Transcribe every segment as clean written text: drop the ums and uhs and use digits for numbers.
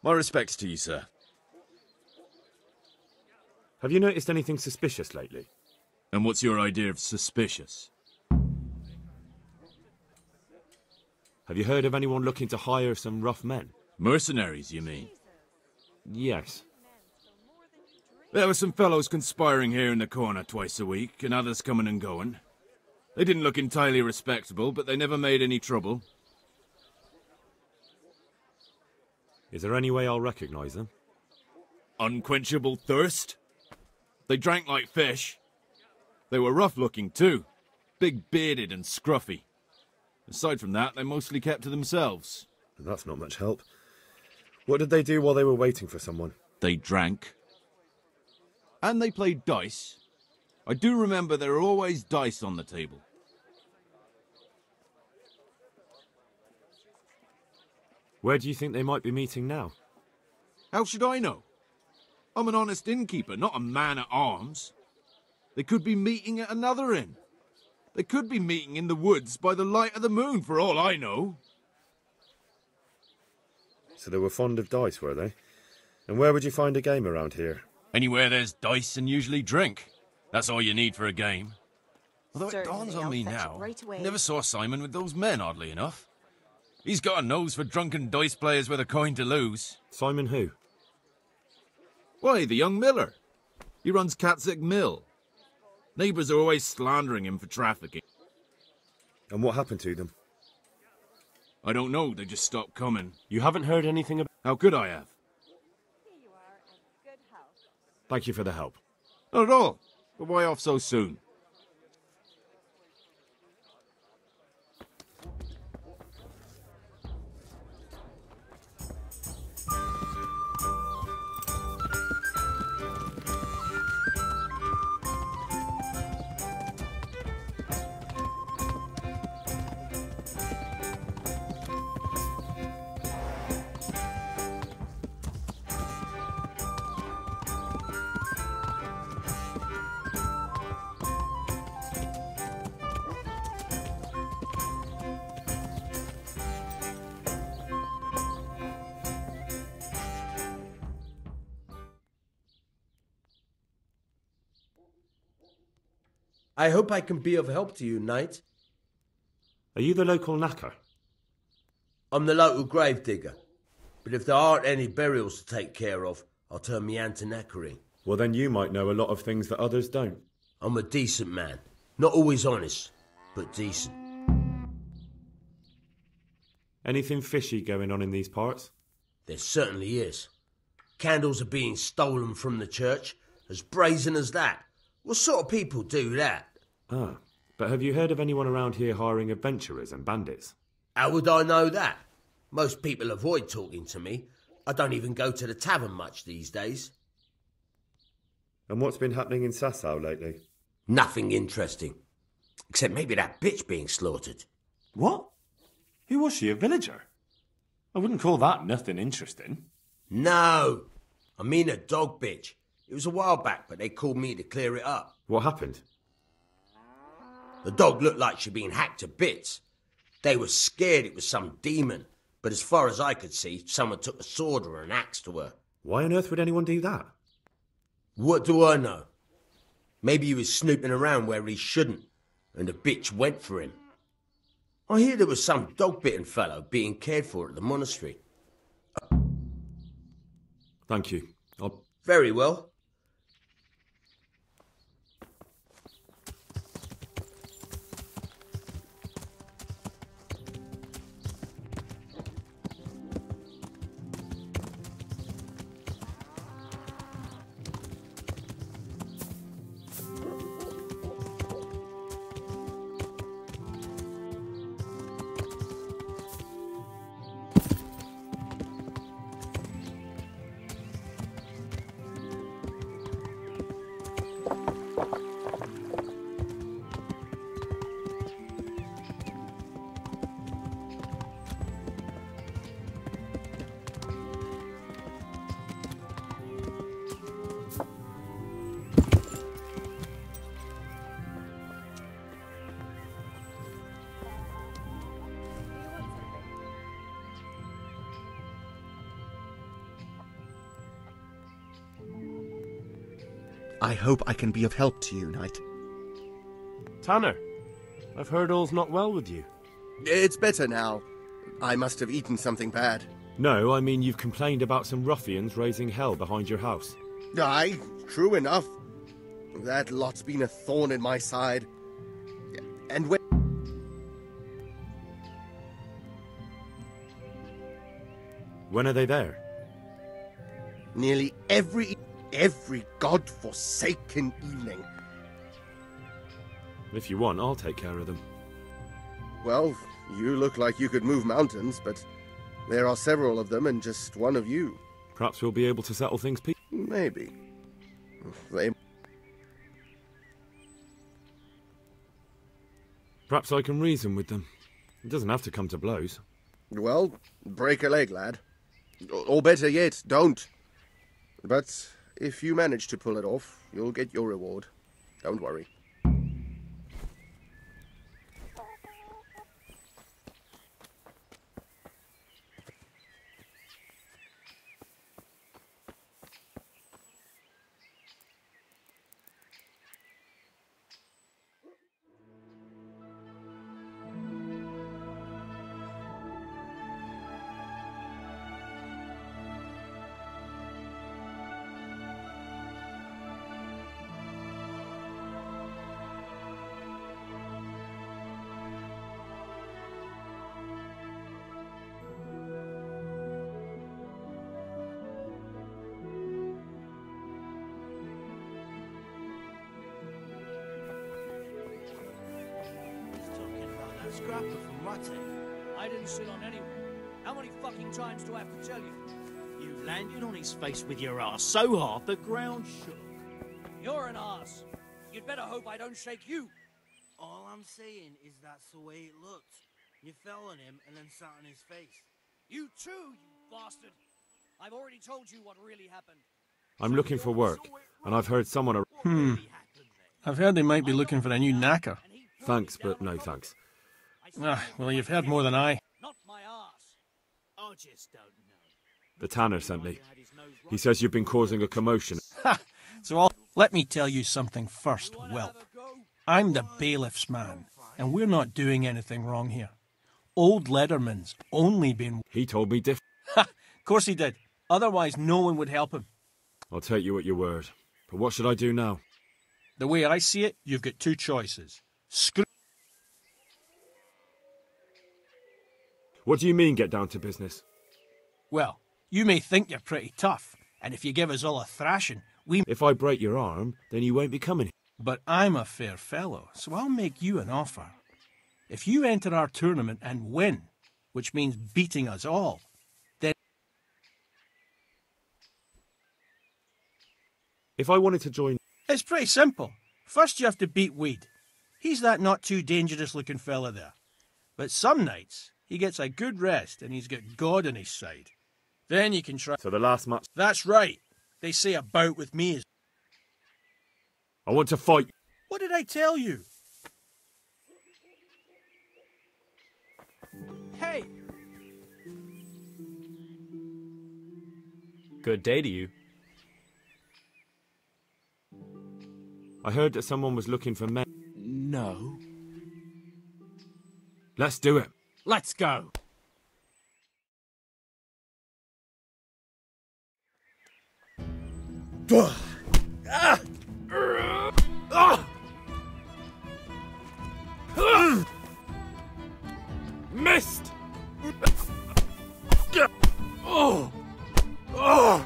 My respects to you, sir. Have you noticed anything suspicious lately? And what's your idea of suspicious? Have you heard of anyone looking to hire some rough men? Mercenaries, you mean? Yes. There were some fellows conspiring here in the corner twice a week, and others coming and going. They didn't look entirely respectable, but they never made any trouble. Is there any way I'll recognize them? Unquenchable thirst? They drank like fish. They were rough-looking too, big-bearded and scruffy. Aside from that, they mostly kept to themselves. That's not much help. What did they do while they were waiting for someone? They drank. And they played dice. I do remember there were always dice on the table. Where do you think they might be meeting now? How should I know? I'm an honest innkeeper, not a man-at-arms. They could be meeting at another inn. They could be meeting in the woods by the light of the moon, for all I know. So they were fond of dice, were they? And where would you find a game around here? Anywhere there's dice and usually drink. That's all you need for a game. Although it Certainly, dawns on I'll me fetch it now, right away. never saw Simon with those men, oddly enough. He's got a nose for drunken dice players with a coin to lose. Simon who? Why, the young miller. He runs Catzick Mill. Neighbours are always slandering him for trafficking. And what happened to them? I don't know, they just stopped coming. You haven't heard anything about... How could I have? Here you are, and good health. Thank you for the help. Not at all. But why off so soon? I hope I can be of help to you, knight. Are you the local knacker? I'm the local gravedigger, but if there aren't any burials to take care of, I'll turn me hand to knackering. Well, then you might know a lot of things that others don't. I'm a decent man. Not always honest, but decent. Anything fishy going on in these parts? There certainly is. Candles are being stolen from the church, as brazen as that. What sort of people do that? Ah, but have you heard of anyone around here hiring adventurers and bandits? How would I know that? Most people avoid talking to me. I don't even go to the tavern much these days. And what's been happening in Sassau lately? Nothing interesting. Except maybe that bitch being slaughtered. What? Who was she, a villager? I wouldn't call that nothing interesting. No, I mean a dog bitch. It was a while back, but they called me to clear it up. What happened? The dog looked like she'd been hacked to bits. They were scared it was some demon, but as far as I could see, someone took a sword or an axe to her. Why on earth would anyone do that? What do I know? Maybe he was snooping around where he shouldn't, and the bitch went for him. I hear there was some dog-bitten fellow being cared for at the monastery. Thank you. Very well. I hope I can be of help to you, knight. Tanner, I've heard all's not well with you. It's better now. I must have eaten something bad. No, I mean you've complained about some ruffians raising hell behind your house. Aye, true enough. That lot's been a thorn in my side. And when... When are they there? Nearly every god-forsaken evening. If you want, I'll take care of them. Well, you look like you could move mountains, but there are several of them and just one of you. Perhaps we'll be able to settle things Maybe. They... Perhaps I can reason with them. It doesn't have to come to blows. Well, break a leg, lad. Or better yet, don't. But if you manage to pull it off, you'll get your reward. Don't worry. Scrapper from Rate. I didn't sit on anyone. How many fucking times do I have to tell you? You landed on his face with your ass so hard the ground shook. You're an ass. You'd better hope I don't shake you. All I'm saying is that's the way it looked. You fell on him and then sat on his face. You too, you bastard. I've already told you what really happened. I'm looking for work, and I've heard someone... I've heard they might be looking for a new knacker. Thanks, but no thanks. Well, you've heard more than I. Not my ass. I just don't know. The tanner sent me. He says you've been causing a commotion. Let me tell you something first, whelp. I'm the bailiff's man, and we're not doing anything wrong here. Old Lederman's only been... He told me different. Of course he did. Otherwise, no one would help him. I'll take you at your word. But what should I do now? The way I see it, you've got two choices. What do you mean, get down to business? Well, you may think you're pretty tough, and if you give us all a thrashing, we... If I break your arm, then you won't be coming. But I'm a fair fellow, so I'll make you an offer. If you enter our tournament and win, which means beating us all, then... If I wanted to join... It's pretty simple. First you have to beat Weed. He's that not too dangerous looking fella there. But some nights, he gets a good rest and he's got God on his side. Then you can try... So the last match... That's right. They say a bout with me is... I want to fight. What did I tell you? Hey! Good day to you. I heard that someone was looking for men. No. Let's do it. Let's go. Missed! Oh! Oh!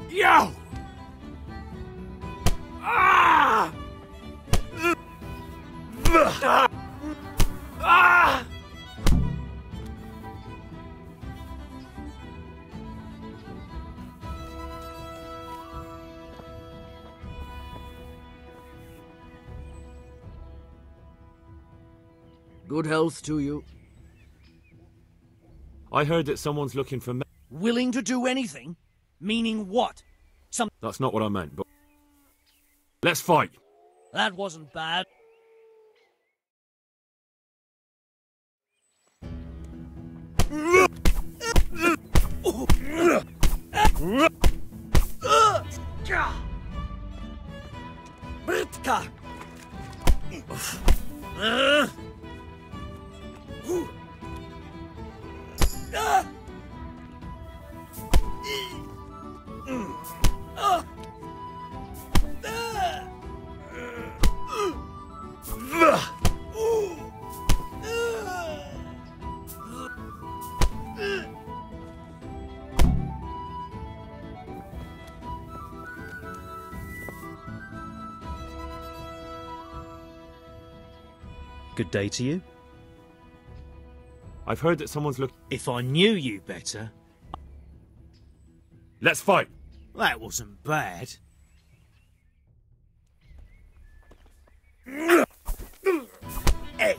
Yow! Ah! Ah! Good health to you. I heard that someone's looking for men. Willing to do anything? Meaning what? That's not what I meant, but... Let's fight! That wasn't bad. Good day to you. I've heard that someone's looking. If I knew you better... Let's fight! That wasn't bad. Hey.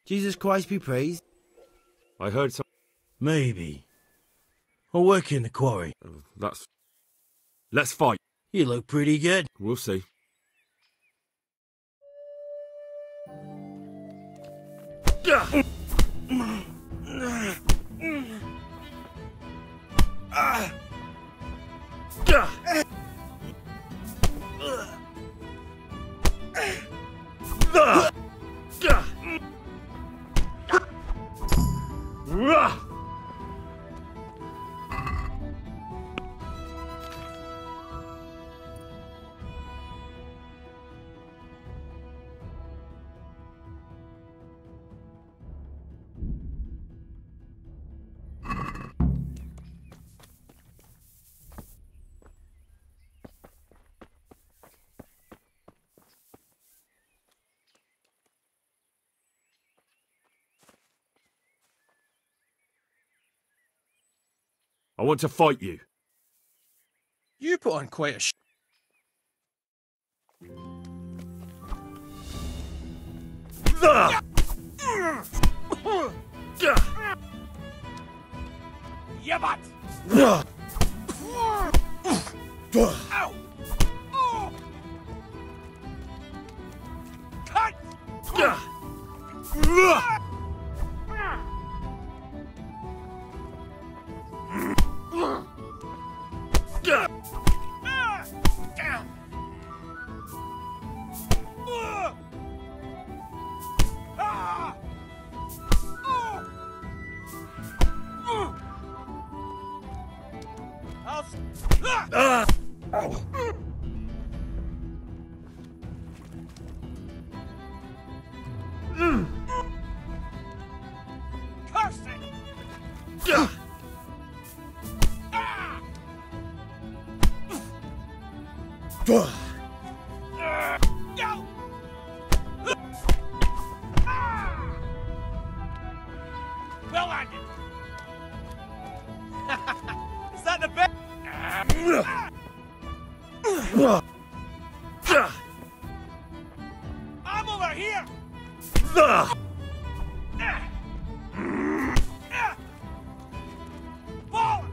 Jesus Christ be praised. I heard some. Maybe. I work in the quarry. That's. Let's fight. You look pretty good. We'll see. I want to fight you. You put on quite a Yabat! Ow! Cut! Well landed. Is that the best? I'm over here. Ball.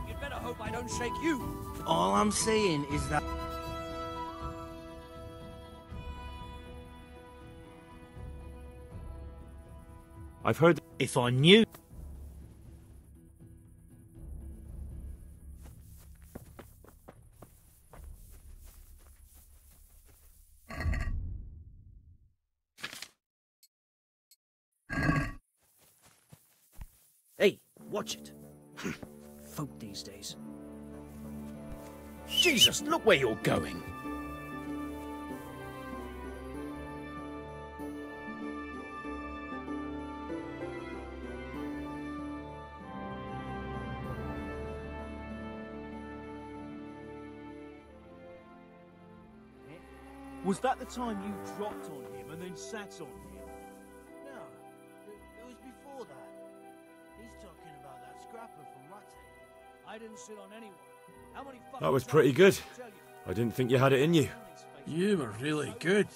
You'd better hope I don't shake you. All I'm saying is that... I've heard. If I knew... Watch it. Folk these days. Jesus, look where you're going. Was that the time you dropped on him and then sat on him? No, it was before that. He's talking about that scrapper from Rate. I didn't sit on anyone. How many fucking That was pretty good. I didn't think you had it in you. You were really good.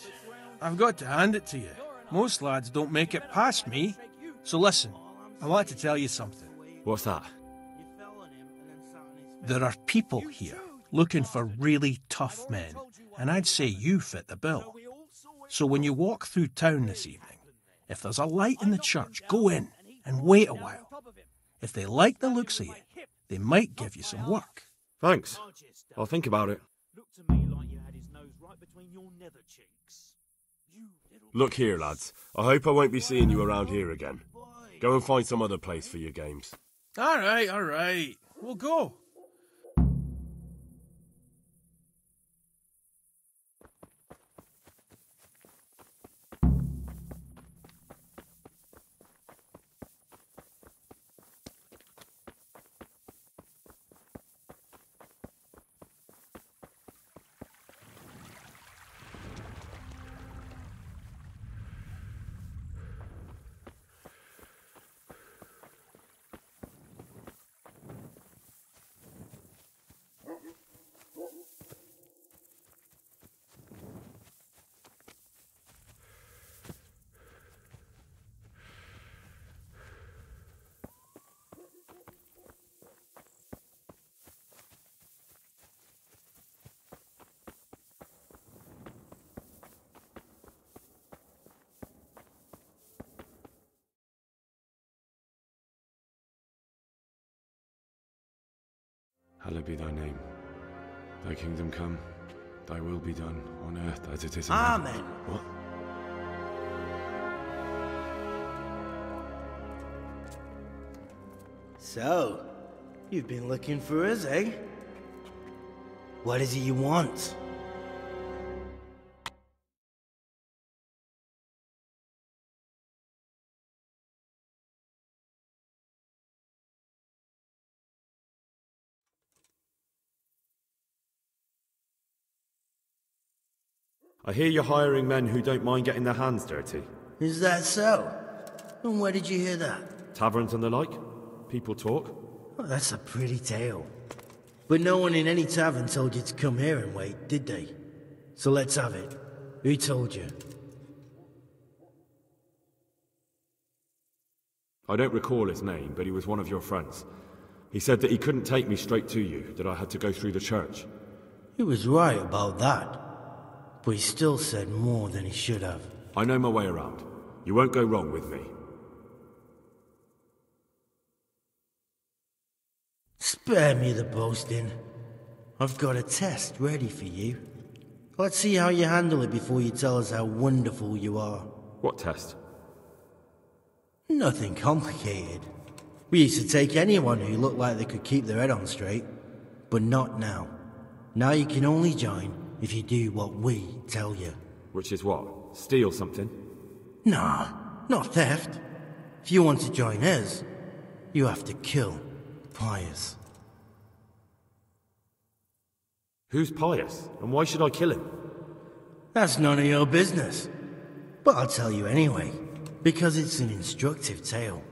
I've got to hand it to you. Most lads don't make it past me. So listen, I want to tell you something. What's that? You fell on him and then sat on his face. There are people here looking for really tough men, and I'd say you fit the bill. So when you walk through town this evening, if there's a light in the church, go in and wait a while. If they like the looks of you, they might give you some work. Thanks. I'll think about it. Looked to me like you had his nose right between your nether cheeks. You little... Look here, lads. I hope I won't be seeing you around here again. Go and find some other place for your games. All right. We'll go. Hallowed be thy name. Thy kingdom come, thy will be done, on earth as it is in Amen. heaven. What? So, you've been looking for us, eh? What is it you want? I hear you're hiring men who don't mind getting their hands dirty. Is that so? And where did you hear that? Taverns and the like. People talk. Oh, that's a pretty tale. But no one in any tavern told you to come here and wait, did they? So let's have it. Who told you? I don't recall his name, but he was one of your friends. He said that he couldn't take me straight to you, that I had to go through the church. He was right about that. But he still said more than he should have. I know my way around. You won't go wrong with me. Spare me the boasting. I've got a test ready for you. Let's see how you handle it before you tell us how wonderful you are. What test? Nothing complicated. We used to take anyone who looked like they could keep their head on straight. But not now. Now you can only join if you do what we tell you. Which is what? Steal something? Nah, not theft. If you want to join us, you have to kill Pius. Who's Pius? And why should I kill him? That's none of your business. But I'll tell you anyway, because it's an instructive tale.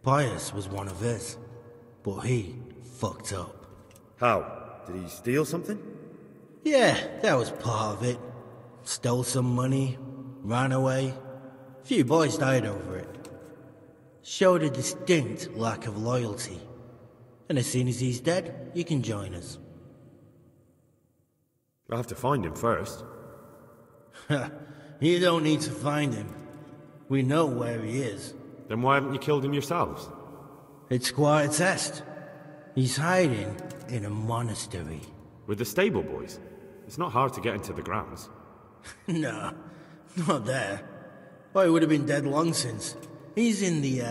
Pius was one of us, but he fucked up. How? Did he steal something? Yeah, that was part of it. Stole some money, ran away. A few boys died over it. Showed a distinct lack of loyalty. And as soon as he's dead, you can join us. I'll have to find him first. You don't need to find him. We know where he is. Then why haven't you killed him yourselves? It's quite a test. He's hiding in a monastery. With the stable boys? It's not hard to get into the grounds. No, not there. Well, he would have been dead long since. He's in the,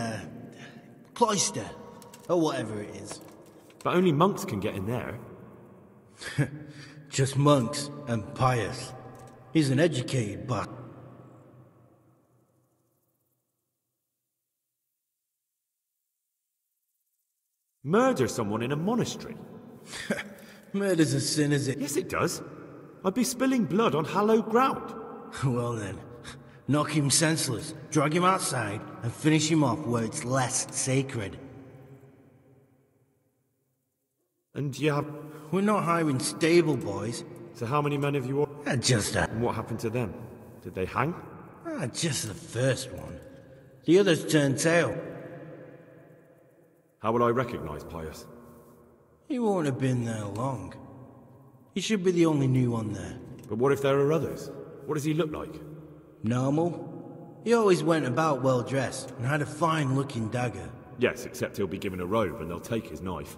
cloister, or whatever it is. But only monks can get in there. Just monks and pious. He's an educated but Murder someone in a monastery? murder's a sin, is it? Yes, it does. I'd be spilling blood on hallowed ground. Well then, knock him senseless, drag him outside, and finish him off where it's less sacred. And you have... We're not hiring stable boys. So how many men have you... Just a... And what happened to them? Did they hang? Just the first one. The others turned tail. How will I recognize Pius? He won't have been there long. He should be the only new one there. But what if there are others? What does he look like? Normal. He always went about well dressed and had a fine looking dagger. Yes, except he'll be given a robe and they'll take his knife.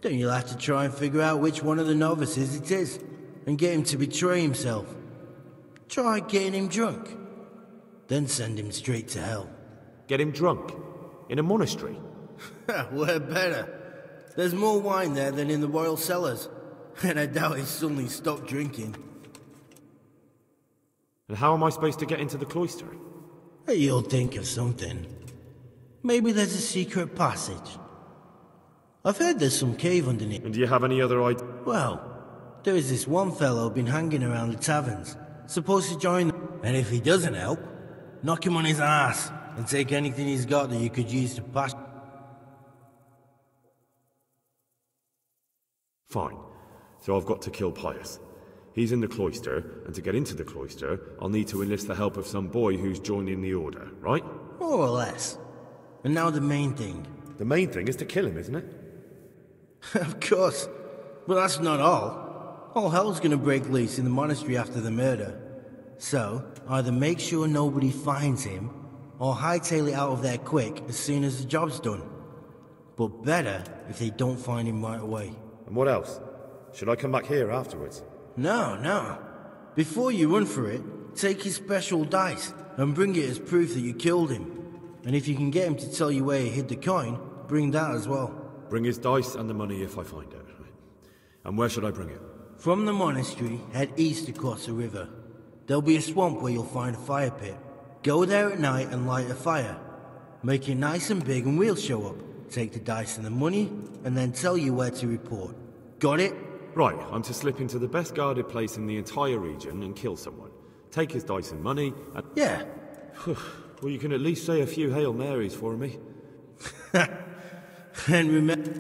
Then you'll have to try and figure out which one of the novices it is, and get him to betray himself. Try getting him drunk. Then send him straight to hell. Get him drunk? In a monastery? We're better. There's more wine there than in the royal cellars. And I doubt he's suddenly stopped drinking. And how am I supposed to get into the cloister? You'll think of something. Maybe there's a secret passage. I've heard there's some cave underneath. And do you have any other idea? Well, there is this one fellow been hanging around the taverns, supposed to join them. And if he doesn't help, knock him on his ass and take anything he's got that you could use to pass. Fine. So I've got to kill Pius. He's in the cloister, and to get into the cloister, I'll need to enlist the help of some boy who's joining the order, right? More or less. And now the main thing. The main thing is to kill him, isn't it? Of course. But that's not all. All hell's gonna break loose in the monastery after the murder. So, either make sure nobody finds him, or hightail it out of there quick as soon as the job's done. But better if they don't find him right away. And what else? Should I come back here afterwards? No. Before you run for it, take his special dice and bring it as proof that you killed him. And if you can get him to tell you where he hid the coin, bring that as well. Bring his dice and the money if I find it. And where should I bring it? From the monastery, head east across the river. There'll be a swamp where you'll find a fire pit. Go there at night and light a fire. Make it nice and big and we'll show up. Take the dice and the money, and then tell you where to report. Got it? Right, I'm to slip into the best guarded place in the entire region and kill someone. Take his dice and money, and... Yeah. Well, you can at least say a few Hail Marys for me. And remember...